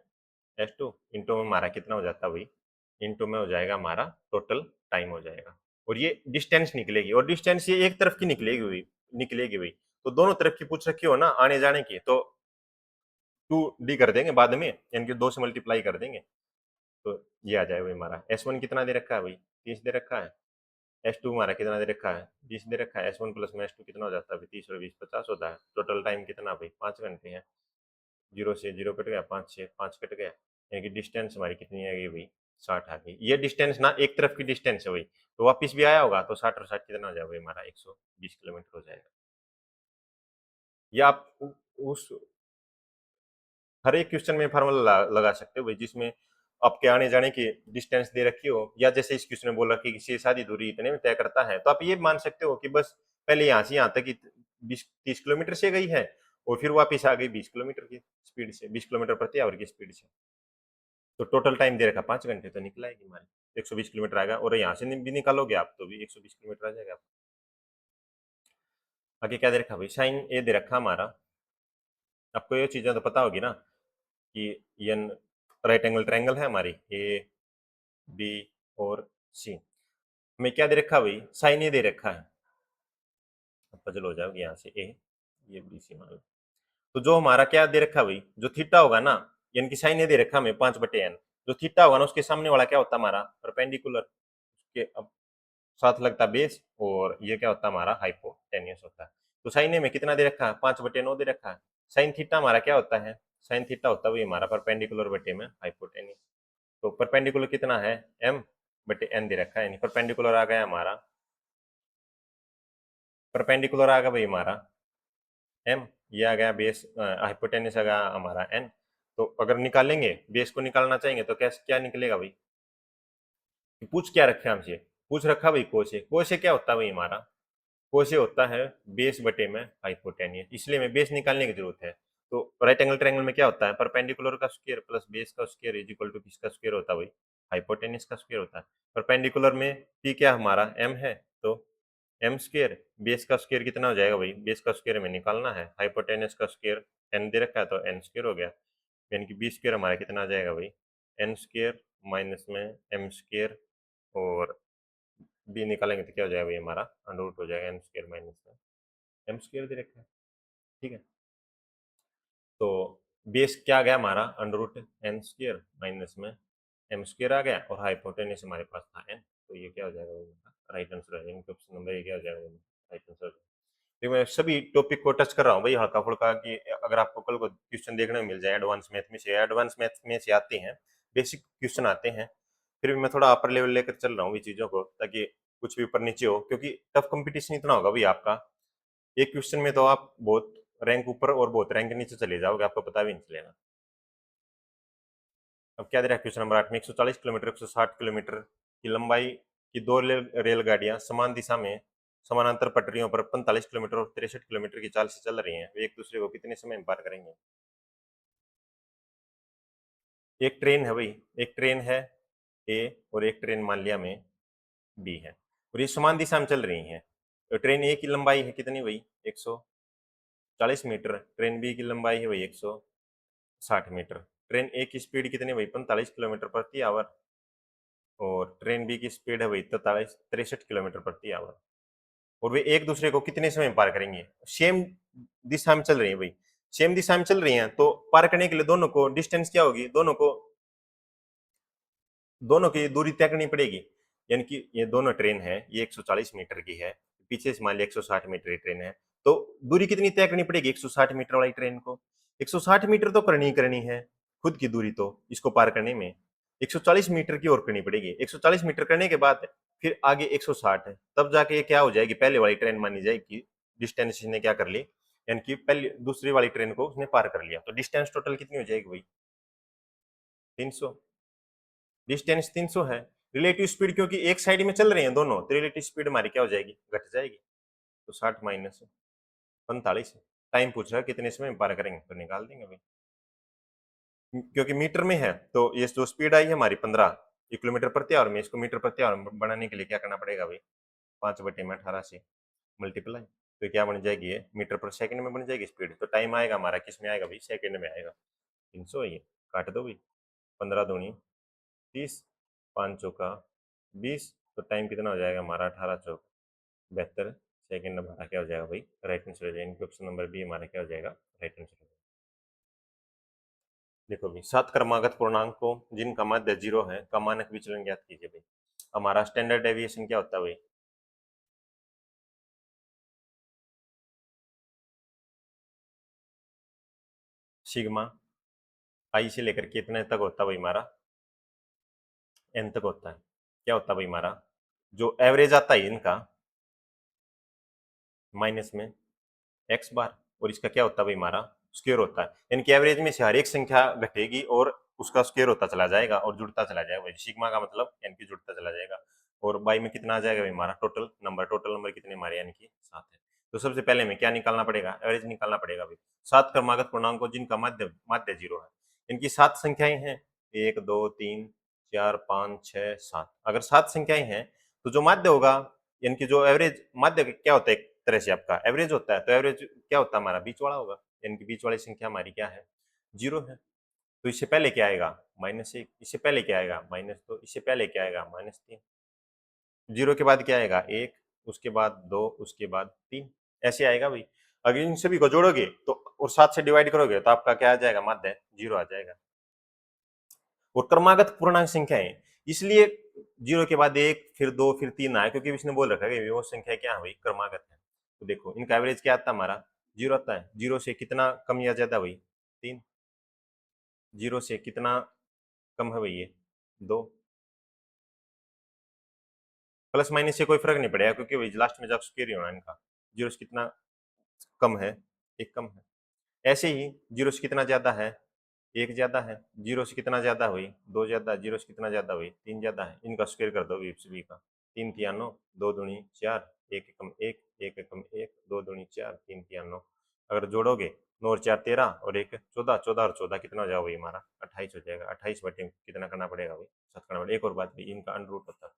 S2 इंटू में हमारा कितना हो जाता है भाई, इंटू में हो जाएगा हमारा टोटल टाइम हो जाएगा, और ये डिस्टेंस निकलेगी, और डिस्टेंस ये एक तरफ की निकलेगी भाई। तो दोनों तरफ की पूछ रखी हो ना आने जाने की, तो 2d कर देंगे बाद में, यानी कि 2 से मल्टीप्लाई कर देंगे, तो ये आ जाएगा भाई हमारा। S1 कितना दे रखा है भाई, 30 दे रखा है। S2 हमारा कितना दे रखा है, 20 दे रखा है। S1 प्लस में S2 कितना हो जाता है, 30 और 20 50 होता है। टोटल टाइम कितना भाई, 5 घंटे है। जीरो से जीरो कट गया, 5 से 5 कट गया, यानी कि डिस्टेंस हमारी कितनी आ गई भाई, 60 आ गई। ये डिस्टेंस ना एक तरफ की डिस्टेंस है भाई, तो वापिस भी आया होगा तो 60 और 60 कितना हो जाएगा भाई हमारा, 120 किलोमीटर हो जाएगा। या आप उस हर एक क्वेश्चन में फार्मूला लगा सकते हो भाई, जिसमें आपके आने जाने की डिस्टेंस दे रखी हो, या जैसे इस क्वेश्चन में बोला कि किसी सारी दूरी इतने में तय करता है, तो आप ये मान सकते हो कि बस पहले यहाँ से यहाँ तक 20-30 किलोमीटर से गई है, और फिर वापस आ गई 20 किलोमीटर की स्पीड से, 20 किलोमीटर प्रति आवर की स्पीड से। तो टोटल टाइम दे रखा 5 घंटे, तो निकला है कि हमारे 120 किलोमीटर आएगा, और यहाँ से भी निकालोगे आप तो भी 120 किलोमीटर आ जाएगा। आगे क्या दे रखा भाई, साइन ए दे रखा हमारा। आपको ये चीजें तो पता होगी ना कि ये राइट एंगल ट्रायंगल है हमारी ए बी और सी। हमें क्या दे रखा भाई, साइन ए दे रखा है। अब पजल हो जाएगी यहाँ से ए, ये बी सी मान लो। तो जो हमारा क्या दे रखा भाई, जो थीटा होगा ना, यानी कि साइन ए दे रखा हमें 5/n, जो थीटा होगा ना उसके सामने वाला क्या होता है हमारा परपेंडिकुलर के अब साथ लगता बेस, और ये क्या होता है हमारा हाइपोटेन्यूस होता है। तो साइन ए में कितना दे रखा है, 5/9 दे रखा है। साइन थीटा हमारा क्या होता है, साइन थीटा होता है वही हमारा परपेंडिकुलर बटे में हाइपोटेन्यूस। तो परपेंडिकुलर कितना है, m/n दे रखा है, यानी परपेंडिकुलर आ गया हमारा, परपेंडिकुलर आ गया भाई हमारा m, ये आ गया बेस, हाइपोटेन्यूस आ गया हमारा n। तो अगर निकालेंगे, बेस को निकालना चाहेंगे तो कैसे क्या निकलेगा भाई, पूछ क्या रखा है हमसे, पूछ रखा भाई कोसे, कोसे क्या होता है भाई हमारा, कोसे होता है बेस बटे में हाइपोटेन्यूस, इसलिए हमें बेस निकालने की जरूरत है। तो राइट एंगल ट्रायंगल में क्या होता है, परपेंडिकुलर का स्क्वायर प्लस बेस का स्क्वायर इज इक्वल टू किसका स्क्वायर होता है भाई, हाइपोटेन्यूस का स्क्वायर होता है। परपेंडिकुलर में पी क्या हमारा m है, तो एम स्क्वायर, बेस का स्क्वायर कितना हो जाएगा भाई, बेस का स्क्वायर हमें निकालना है, हाइपोटेन्यूस का स्क्वायर n दे रखा है तो n स्क्वायर हो गया, यानी कि बी स्क्वायर हमारा कितना आ जाएगा भाई, n स्क्वायर माइनस में m स्क्वायर, और बी निकालेंगे तो क्या हो जाएगा भाई हमारा अंडर रूट हो जाएगा n स्क्वायर माइनस में m स्क्वायर दे रखा है। ठीक है, तो बेस क्या आ गया हमारा under root N square minus में एम स्क्वायर आ गया, और हाइपोटेन्यूस हमारे पास था n, तो ये क्या हो जाएगा राइट आंसर हो जाएगा, ऑप्शन नंबर ये क्या हो जाएगा राइट आंसर। देखिए मैं सभी टॉपिक को टच कर रहा हूँ भाई हल्का फुल्का, कि अगर आपको कल को क्वेश्चन देखने में मिल जाए एडवांस मैथ में से, एडवांस मैथ में से आते हैं, बेसिक क्वेश्चन आते हैं, फिर भी मैं थोड़ा अपर लेवल लेकर चल रहा हूँ ये चीज़ों को, ताकि कुछ भी ऊपर नीचे हो, क्योंकि टफ कंपटीशन इतना होगा भाई आपका, एक क्वेश्चन में तो आप बहुत रैंक ऊपर और बहुत रैंक नीचे चले जाओगे, आपको पता भी नहीं चलेगा। अब क्या दे रहा है क्वेश्चन नंबर 8 में, 140 किलोमीटर 160 किलोमीटर की लंबाई की दो रेलगाड़ियां समान दिशा में समानांतर पटरियों पर 45 किलोमीटर और 63 किलोमीटर की चाल से चल रही हैं, वे एक दूसरे को कितने समय में पार करेंगे। एक ट्रेन है भाई, एक ट्रेन है ए, और एक ट्रेन मान लिया में बी है, और ये समान दिशा में चल रही हैं। तो ट्रेन ए की लंबाई है कितनी भाई, 140 मीटर, ट्रेन बी की लंबाई है भाई 160 मीटर। ट्रेन ए की स्पीड कितनी भाई 45 किलोमीटर प्रति आवर, और ट्रेन बी की स्पीड है भाई 63 किलोमीटर प्रति आवर, और वे एक दूसरे को कितने समय में पार करेंगे, सेम दिशा में चल रही है भाई, सेम दिशा में चल रही हैं, तो पार करने के लिए दोनों को डिस्टेंस क्या होगी, दोनों की दूरी तय करनी पड़ेगी। यानी कि ये दोनों ट्रेन है, ये 140 मीटर की है, पीछे से मान लिया 160 मीटर की ट्रेन है, तो दूरी कितनी तय करनी पड़ेगी 160 मीटर वाली ट्रेन को, 160 मीटर तो करनी है खुद की दूरी, तो इसको पार करने में 140 मीटर की और करनी पड़ेगी, 140 मीटर करने के बाद फिर आगे 160 है, तब जाके ये क्या हो जाएगी, पहले वाली ट्रेन मानी जाएगी, डिस्टेंस इसने क्या कर ली, यानी कि पहले दूसरी वाली ट्रेन को उसने पार कर लिया, तो डिस्टेंस टोटल कितनी हो जाएगी भाई 300, डिस्टेंस 300 है। रिलेटिव स्पीड क्योंकि एक साइड में चल रहे हैं दोनों, तो रिलेटिव स्पीड हमारी क्या हो जाएगी, घट जाएगी, तो 60 माइनस 45, टाइम पूछ रहा है कितने समय में पार करेंगे, तो निकाल देंगे भाई, क्योंकि मीटर में है, तो ये जो स्पीड आई है हमारी 15 किलोमीटर प्रति आवर में, इसको मीटर प्रति आवर बनाने के लिए क्या करना पड़ेगा भाई, 5/18 से मल्टीप्लाई, तो क्या बन जाएगी, ये मीटर पर सेकंड में बन जाएगी स्पीड, तो टाइम आएगा हमारा किस में आएगा भाई, सेकंड में आएगा। 300 है, ये काट दो भाई, 15×2 = 30, 5 चौका 20, तो टाइम कितना हो जाएगा हमारा 18 चौक 72 सेकेंड हमारा क्या हो जाएगा भाई राइट आंसर हो जाएगा, ऑप्शन नंबर बी हमारा क्या हो जाएगा राइट आंसर हो जाएगा। देखो भाई 7 क्रमागत पूर्णांक को जिनका माध्य 0 है का मानक विचलन ज्ञात कीजिए भाई, हमारा स्टैंडर्ड डेविएशन क्या होता है भाई, सिग्मा आई से लेकर कितने तक होता है भाई हमारा, एन तक होता है, क्या होता है भाई हमारा जो एवरेज आता है इनका माइनस में एक्स बार, और इसका क्या होता है भाई हमारा स्क्वायर होता है, यानी कि एवरेज में से हर एक संख्या घटेगी और उसका स्क्वायर होता चला जाएगा और जुड़ता चला जाएगा, सिग्मा का मतलब यानी कि जुड़ता चला जाएगा। और बाई में कितना आ जाएगा भाई हमारा टोटल नंबर कितने हमारे यानी कि 7 है। तो सबसे पहले हमें क्या निकालना पड़ेगा, एवरेज निकालना पड़ेगा भाई। 7 क्रमागत पूर्णांकों जिनका माध्य माध्य 0 है, इनकी 7 संख्याएं हैं, 1 2 3 4 5 6 7। अगर 7 संख्याएं हैं तो जो माध्य होगा, यानी कि जो एवरेज माध्य क्या होता है, एक तरह से आपका एवरेज होता है, तो एवरेज क्या होता है हमारा बीच वाला होगा, यानी कि बीच वाली संख्या हमारी क्या है 0 है। तो इससे पहले क्या आएगा -1, इससे पहले क्या आएगा -2, इससे पहले क्या आएगा -3, 0 के बाद क्या आएगा 1, उसके बाद 2, उसके बाद 3, ऐसे आएगा भाई। अगर इन सभी को जोड़ोगे तो और 7 से डिवाइड करोगे तो आपका क्या आ जाएगा माध्य 0 आ जाएगा। और क्रमागत पूर्णांक संख्या है, इसलिए 0 के बाद 1 फिर 2 फिर 3 आया, क्योंकि इसने बोल रखा है कि वो संख्या क्या है भाई क्रमागत है। तो देखो इनका एवरेज क्या आता है हमारा 0 आता है। 0 से कितना कम या ज्यादा भाई 3, 0 से कितना कम है भाई ये 2, प्लस माइनस से कोई फर्क नहीं पड़ेगा क्योंकि भाई लास्ट में जब स्क्वायर ही होना इनका। 0 से कितना कम है 1 कम है, ऐसे ही 0 से कितना ज्यादा है 1 ज्यादा है, 0 से कितना ज्यादा हुई 2 ज्यादा, 0 से कितना ज्यादा हुई 3 ज्यादा है, इनका स्क्वायर कर दो सभी का। 3 तिया 9, 2 दूनी 4, 1 एकम 1, 1 एकम 1, 2 दूनी 4, 3 तिया 9। अगर जोड़ोगे 9 और 4 13 और 1 14, 14 और 14 कितना हो जाएगा भाई हमारा 28 हो जाएगा। 28 बटे कितना करना पड़ेगा भाई 7 करना पड़ेगा। एक और बात भाई इनका अंडर रूट होता है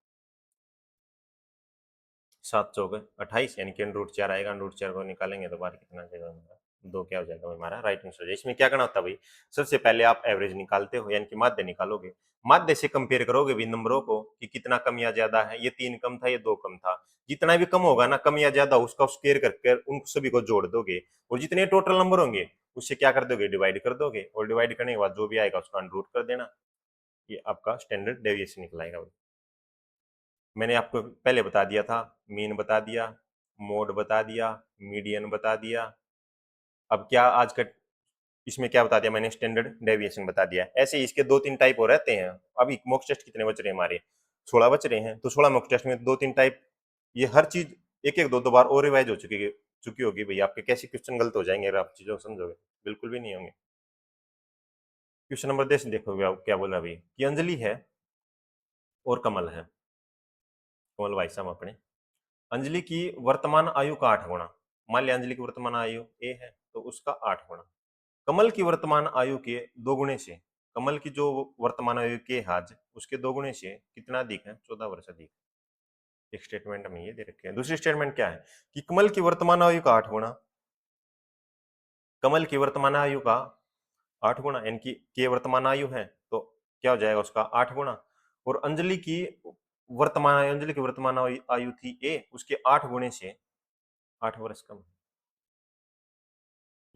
7 चौके 28, यानी कि अंडर रूट 4 आएगा, अंडर रूट 4 को निकालेंगे तो बाहर कितना आ जाएगा हमारा 2, क्या हो जाएगा भाई हमारा राइट आंसर। इसमें क्या करना होता है भाई, सबसे पहले आप एवरेज निकालते हो यानी कि माध्य निकालोगे, माध्य से कंपेयर करोगे भी नंबरों को कि कितना कम या ज्यादा है, ये 3 कम था ये 2 कम था, जितना भी कम होगा ना कम या ज्यादा उसका स्क्वायर करके उन सभी को जोड़ दोगे और जितने टोटल नंबर होंगे उससे क्या कर दोगे डिवाइड कर दोगे और डिवाइड करने के बाद जो भी आएगा उसका अंडर रूट कर देना, ये आपका स्टैंडर्ड डेविएशन निकलाएगा भाई। मैंने आपको पहले बता दिया था, मीन बता दिया, मोड बता दिया, मीडियन बता दिया। अब क्या आज का इसमें क्या बता दिया मैंने, स्टैंडर्ड डेविएशन बता दिया। ऐसे ही इसके 2-3 टाइप और रहते हैं। अभी मॉक टेस्ट कितने बच रहे हैं हमारे 16 बच रहे हैं, तो 16 मॉक टेस्ट में 2-3 टाइप, ये हर चीज एक एक दो दो बार और रिवाइज हो चुकी होगी भाई। आपके कैसे क्वेश्चन गलत हो जाएंगे अगर आप चीजों को समझोगे, बिल्कुल भी नहीं होंगे। क्वेश्चन नंबर 10 देखोगे आप क्या बोला भाई कि अंजलि है और कमल है, कमल भाई साहब अपने, अंजलि की वर्तमान आयु का 8 गुना, मान लिया अंजलि की वर्तमान आयु ए है तो उसका 8 गुना, कमल की वर्तमान आयु के 2 गुणे से, कमल की जो वर्तमान आयु के है आज उसके 2 गुणे से कितना अधिक है 14 वर्ष अधिक। एक स्टेटमेंट में ये दे रखे हैं। दूसरी स्टेटमेंट क्या है कि कमल की वर्तमान आयु का 8 गुना, कमल की वर्तमान आयु का 8 गुना यानी कि के वर्तमान आयु है तो क्या हो जाएगा उसका 8 गुना, और अंजलि की वर्तमान आयु, अंजलि की वर्तमान आयु थी ए, उसके 8 गुणे से 8 वर्ष कम,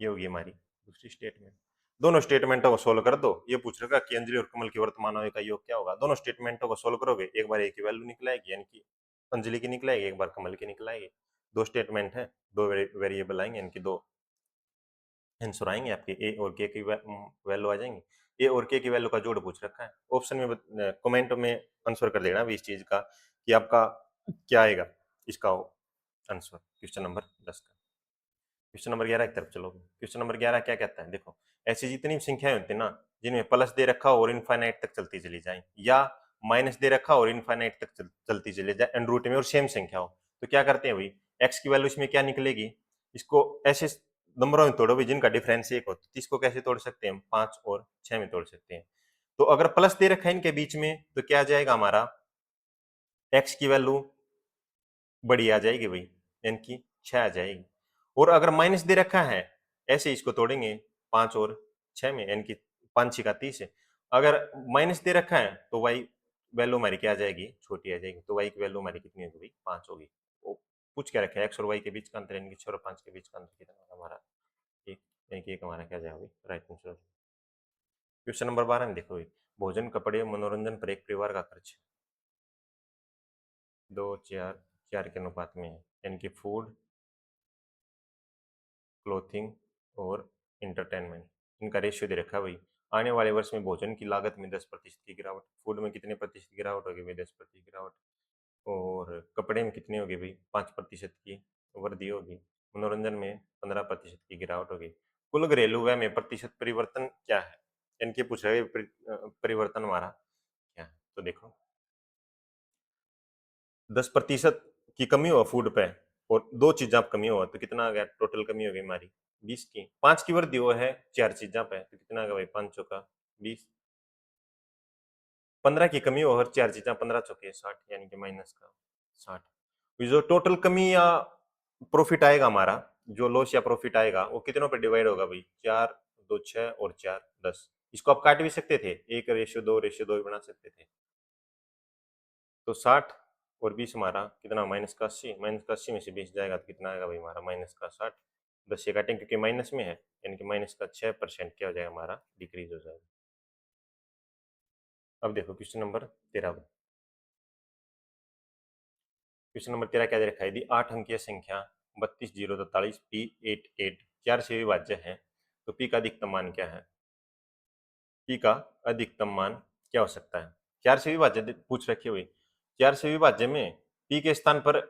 ये होगी हमारी दूसरी स्टेटमेंट। दोनों स्टेटमेंटों को सोल्व कर दो, ये पूछ रखा कि अंजलि और कमल की वर्तमान आयु का योग क्या होगा, दोनों स्टेटमेंटों को सोल्व करोगे एक बार ए की वैल्यू निकलाएगी यानी कि अंजलि की निकलाएगी, एक बार कमल की निकलाएगी। दो स्टेटमेंट है, दो वेरिएबल आएंगे, यानी कि दो आंसर आएंगे आपके, ए और के की वैल्यू आ जाएंगी। ए और के की वैल्यू का जोड़ पूछ रखा है, ऑप्शन में कमेंट में आंसर कर देना भी इस चीज का कि आपका क्या आएगा इसका आंसर क्वेश्चन नंबर 10 का। क्वेश्चन नंबर 11 की तरफ चलोगे। क्वेश्चन नंबर 11 क्या कहता है, देखो ऐसी जितनी संख्याएं होती है ना जिनमें प्लस दे रखा हो और इनफाइनाइट तक चलती चली जाए, या माइनस दे रखा हो और इनफाइनाइट तक चलती चली जाए एंड रूट में और सेम संख्या हो, तो क्या करते हैं भाई, एक्स की वैल्यू इसमें क्या निकलेगी, इसको ऐसे नंबरों में तोड़ो भाई जिनका डिफरेंस एक हो, तो इसको कैसे तोड़ सकते हैं 5 और 6 में तोड़ सकते हैं। तो अगर प्लस दे रखा है इनके बीच में तो क्या आ जाएगा हमारा, एक्स की वैल्यू बड़ी आ जाएगी भाई, यानी कि 6 आ जाएगी। और अगर माइनस दे रखा है ऐसे इसको तोड़ेंगे 5 और 6 में, यानी कि 5 6 का 30 है। अगर माइनस दे रखा है तो वाई वैल्यू हमारी क्या आ जाएगी, छोटी आ जाएगी, तो वाई की वैल्यू हमारी कितनी होगी भाई 5 होगी। वो पूछ क्या रखा है एक्स और वाई के बीच का अंतर, यानी कि 6 और 5 के बीच का अंतर कितना होगा हमारा 1, यानी कि एक हमारा क्या जाएगा भाई राइट आंसर। क्वेश्चन नंबर 12 में देखो भाई, भोजन कपड़े मनोरंजन पर एक परिवार का खर्च 2 4 4 के अनुपात में है, यानी कि फूड, क्लोथिंग और इंटरटेनमेंट, इनका रेशियो दे रखा है भाई। आने वाले वर्ष में भोजन की लागत में 10% की गिरावट, फूड में कितने प्रतिशत की गिरावट होगी भाई 10% की गिरावट, और कपड़े में कितनी होगी भाई 5% की वृद्धि होगी, मनोरंजन में 15% की गिरावट होगी। कुल घरेलू व्यय में प्रतिशत परिवर्तन क्या है? इनके पूछ रहे हैं परिवर्तन हमारा क्या है? तो देखो 10% की कमी हो फूड पे और 2 चीज़ां कमी हो तो कितना आ गया? टोटल कमी हो गई हमारी 20 की। 5 की वृद्धि हो है 4 चीज़ां पे तो कितना आ गया भाई 5 चौका 20। 15 की कमी हो और 4 चीज़ां 15 चौके 60 यानी कि माइनस का 60। ये जो टोटल कमी या प्रॉफिट आएगा हमारा, जो लॉस या प्रॉफिट आएगा वो कितनों पे डिवाइड होगा भाई? 4, 2 6 और 4 10। इसको आप काट भी सकते थे, 1:2 भी बना सकते थे। तो 60 और 20 हमारा कितना माइनस का 80, माइनस का 80 में से 20 जाएगा तो कितना आएगा भाई हमारा माइनस का 60। 10 से काटेंगे क्योंकि माइनस में है, यानी कि माइनस का 6% क्या हो जाएगा हमारा डिक्रीज हो जाएगा। अब देखो क्वेश्चन नंबर 13। क्वेश्चन नंबर 13 क्या दे रखा है? यदि 8 अंकीय संख्या 32 0 43 P88 4 से विभाज्य है तो P का अधिकतम मान क्या है? P का अधिकतम मान क्या हो सकता है? 4 से विभाज्य पूछ रखी हुई। 4 से विभाज्य में P के स्थान पर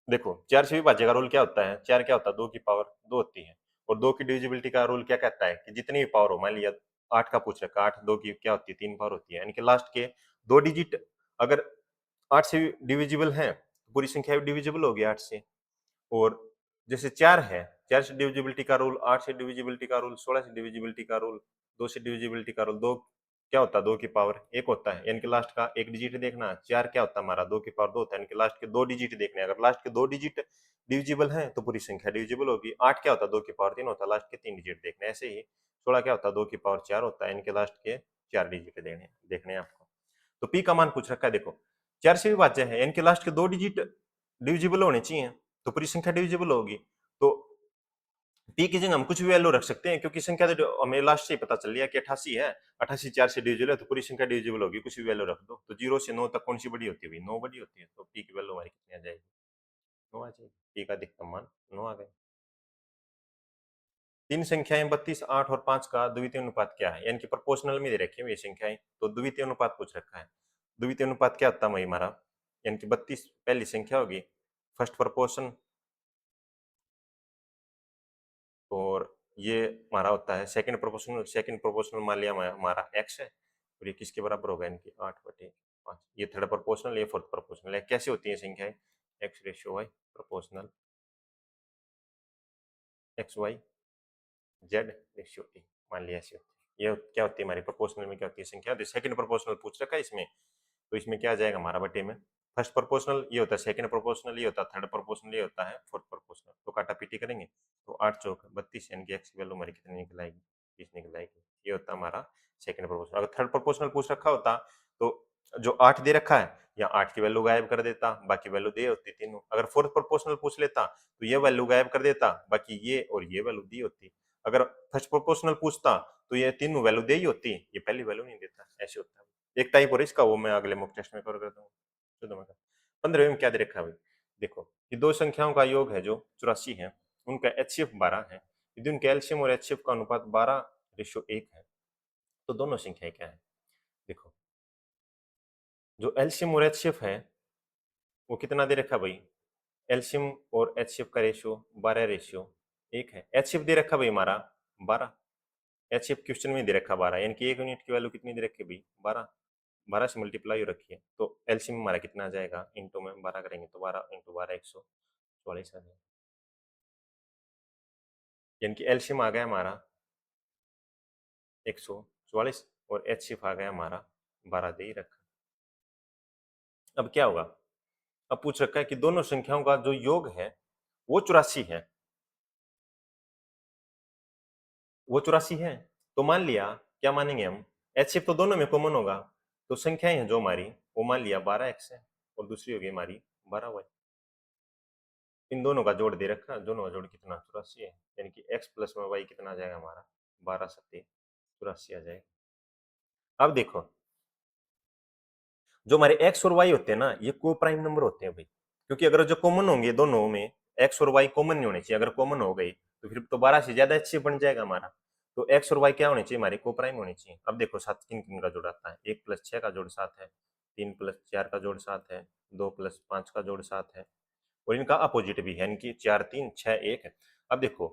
देखो 4 से विभाज्य का रूल क्या होता है? 4 क्या होता है? 2 की पावर 2 होती है और 2 की डिविजिबिलिटी का रूल क्या कहता है कि जितनी भी पावर हो, मान लिया 8 का पूछ रखा, 8 2 की क्या होती है? 3 पावर होती है, यानी कि लास्ट के 2 डिजिट अगर 8 से डिविजिबल है तो पूरी संख्या भी डिविजिबल होगी 8 से। और जैसे 4 है, 4 से डिविजिबिलिटी का रूल, 8 से डिविजिबिलिटी का रूल, 16 से डिविजिबिलिटी का रूल, 2 से डिविजिबिलिटी का रूल, 2 क्या होता है? 2 की पावर 1 होता है, यानी कि लास्ट का 1 डिजिट देखना। 4 क्या होता है हमारा? 2 की पावर 2 होता है, यानी कि लास्ट के 2 डिजिट देखने हैं। अगर लास्ट के 2 डिजिट डिविजिबल हैं तो पूरी संख्या डिविजिबल होगी। 8 क्या होता है? 2 की पावर 3 होता है, लास्ट के 3 डिजिट देखने हैं। ऐसे ही 16 क्या होता है? 2 की पावर 4 होता है, यानी कि लास्ट के 4 डिजिट देखने हैं आपको। तो पी का मान पूछ रखा है देखो, 4 से विभाज्य है, यानी कि लास्ट के 2 डिजिट डिविजिबल होने चाहिए, तो पूरी संख्या डिविजिबल होगी। तो पी की जगह हम कुछ भी वैल्यू रख सकते हैं क्योंकि संख्या तो हमें लास्ट से ही पता चल गया कि 88 है। 88 4 से डिविजिबल है तो पूरी संख्या डिविजिबल होगी, कुछ भी वैल्यू रख दो। तो 0 से 9 तक कौन सी बड़ी होती है भाई? 9 बड़ी होती है, तो पी की वैल्यू हमारी कितनी आ जाएगी? 9 आ जाएगी। पी का अधिकतम मान 9 आ गया। तीन संख्याएं 32 8 और 5 का द्वितीय अनुपात क्या है? यानी कि प्रोपोर्शनल में दे रखी है ये संख्याएं, तो द्वितीय अनुपात पूछ रखा है। द्वितीय अनुपात क्या होता है भाई हमारा? यानी कि 32 पहली संख्या होगी, फर्स्ट प्रोपोर्शन, और ये हमारा होता है सेकंड प्रोपोर्शनल। सेकंड प्रोपोर्शनल मान लिया हमारा एक्स है और ये किसके बराबर होगा? इनकी 8/5। ये थर्ड प्रोपोर्शनल, ये फोर्थ प्रोपोर्शनल है। कैसे होती है संख्याएं? X ratio Y proportional X Y Z ratio A, मान लिया ऐसे होती है। ये क्या होती है हमारी प्रोपोर्शनल में? क्या होती है संख्या? सेकंड प्रोपोर्शनल पूछ रखा है इसमें, तो इसमें क्या आ जाएगा हमारा बटे में? फर्स्ट प्रोपोर्शनल ये होता है, सेकंड प्रोपोर्शनल ये होता है, थर्ड प्रोपोर्शनल ये होता है, फोर्थ प्रोपोर्शनल। तो काटा पीटी करेंगे तो 8 चौक 32, यानी कि एक्स की वैल्यू हमारी कितनी निकल आएगी? 20 निकल आएगी। ये होता है हमारा सेकंड प्रोपोर्शनल। अगर थर्ड प्रोपोर्शनल पूछ रखा होता तो जो 8 दे रखा है या 8 की वैल्यू गायब कर देता, बाकी वैल्यू दे होती तीनों। अगर फोर्थ प्रोपोर्शनल पूछ लेता तो ये वैल्यू गायब कर देता, बाकी ये और ये वैल्यू दी होती। अगर फर्स्ट प्रोपोर्शनल पूछता तो ये तीनों वैल्यू दे ही होती, ये पहली वैल्यू नहीं देता। ऐसे होता है। एक टाइप और इसका, वो मैं अगले मॉक टेस्ट में कवर करता हूँ। चौदह में 15वें में क्या दे रखा है भाई? देखो ये दो संख्याओं का योग है जो 84 है, उनका एचसीएफ 12 है। यदि उनके एलसीएम और एचसीएफ का अनुपात 12:1 है तो दोनों संख्याएं क्या है? देखो जो एलसीएम और एचसीएफ है वो कितना दे रखा भाई? एलसीएम और एचसीएफ का रेशियो 12:1 है। एचसीएफ दे रखा भाई हमारा 12। एचसीएफ क्वेश्चन में दे रखा 12, यानी कि एक यूनिट की वैल्यू कितनी दे रखी है भाई? 12। 12 से मल्टीप्लाई हो रखी है, तो एलसीएम हमारा कितना आ जाएगा? इंटू में 12 करेंगे तो 12 इंटू 12 144 आ जाएगा, यानी कि एलसीएम आ गया हमारा 144 और एचसीएफ आ गया हमारा 12 दे ही रखा। अब क्या होगा? अब पूछ रखा है कि दोनों संख्याओं का जो योग है वो 84 है, वो 84 है। तो मान लिया, क्या मानेंगे हम? एचसीएफ तो दोनों में कॉमन होगा, तो संख्याएं हैं जो हमारी, वो मान लिया 12x है और दूसरी होगी हमारी 12y। इन दोनों का जोड़ दे रखा, दोनों का जोड़ कितना? 84 है, यानी कि x प्लस में y कितना आ जाएगा हमारा? 12 × 7 = 84 आ जाएगा। अब देखो जो हमारे x और y होते हैं ना, ये को प्राइम नंबर होते हैं भाई, क्योंकि अगर जो कॉमन होंगे दोनों में, x और y कॉमन नहीं होने चाहिए। अगर कॉमन हो गई तो फिर तो 12 से ज्यादा एचसीएफ बन जाएगा हमारा। तो x और y क्या होने चाहिए हमारे? को प्राइम होने चाहिए। अब देखो 7 किन किन का जोड़ आता है? 1 + 6 का जोड़ 7 है, 3 + 4 का जोड़ 7 है, 2 + 5 का जोड़ 7 है और इनका अपोजिट भी है, यानी कि 4 3 6 1 है। अब देखो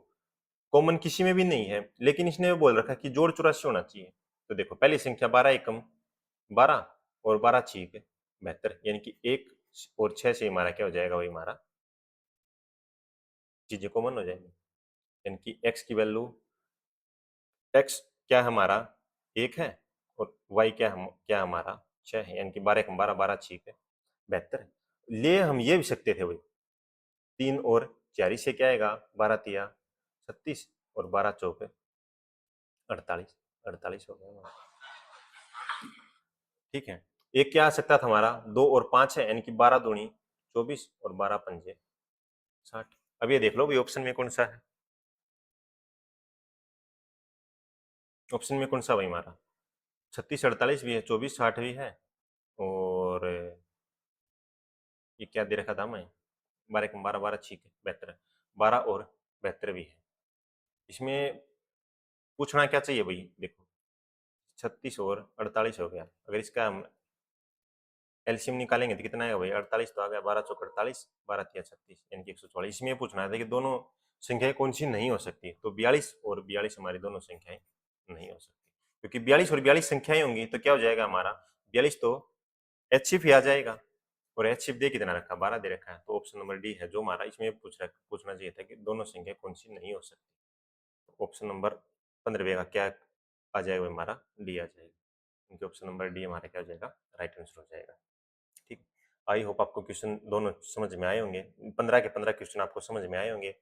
कॉमन किसी में भी नहीं है, लेकिन इसने बोल रखा है कि जोड़ 84 होना चाहिए। तो देखो पहली संख्या 12 एकम 12 और 12 छीक 72, यानी कि 1 और 6 से हमारा क्या हो जाएगा, वही हमारा चीजें कॉमन हो जाएंगी, यानी कि x की वैल्यू x क्या है हमारा 1 है और y क्या हमारा 6 है, यानी कि 12 एकम 12 12 छीक 72 है। ले हम ये भी सकते थे वही 3 और 4 से क्या आएगा, 12 तिया 36 और 12 चौक 48, 48 हो गया। ठीक है, एक क्या आ सकता था हमारा 2 और 5 है, यानी कि 12 दूनी 24 और 12 पंजे 60। अब ये देख लो भाई ऑप्शन में कौन सा है, ऑप्शन में कौन सा भाई हमारा 36 48 भी है, 24 60 भी है, और ये क्या दे रखा था हमें 12 कम 12 12 ठीक है 72, 12 और 72 भी है। इसमें पूछना क्या चाहिए भाई, देखो 36 और 48 हो गया, अगर इसका हम एलसीएम निकालेंगे तो कितना आएगा भाई 48 तो आ गया, 12 चौक 48 12 तिया 36 यानी कि 144। इसमें पूछना था कि दोनों संख्याएं कौन सी नहीं हो सकती, तो 42 और 42 हमारी दोनों संख्याएं नहीं हो सकती, क्योंकि 42 और 42 संख्याएं होंगी तो क्या हो जाएगा हमारा 42 तो एच शिफ्ट ही आ जाएगा, और एच शिफ्ट दे कितना रखा 12 दे रखा है, तो ऑप्शन नंबर डी है जो हमारा इसमें पूछना चाहिए था कि दोनों संख्या कौन सी नहीं हो सकती। ऑप्शन नंबर 15 का क्या आ जाएगा हमारा, डी आ जाएगा, क्योंकि ऑप्शन नंबर डी हमारा क्या हो जाएगा, राइट आंसर हो जाएगा। ठीक, आई होप आपको क्वेश्चन दोनों समझ में आए होंगे, 15 के 15 क्वेश्चन आपको समझ में आए होंगे।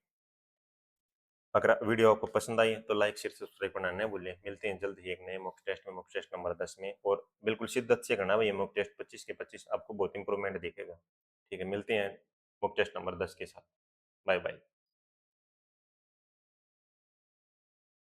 अगर वीडियो आपको पसंद आई है तो लाइक शेयर सब्सक्राइब करना न भूलें। मिलते हैं जल्द ही एक नए मॉक टेस्ट में, मॉक टेस्ट नंबर 10 में, और बिल्कुल शिद्दत से करना भाई मॉक टेस्ट 25 के 25 आपको बहुत इंप्रूवमेंट दिखेगा। ठीक है, मिलते हैं मॉक टेस्ट नंबर 10 के साथ। Bye bye.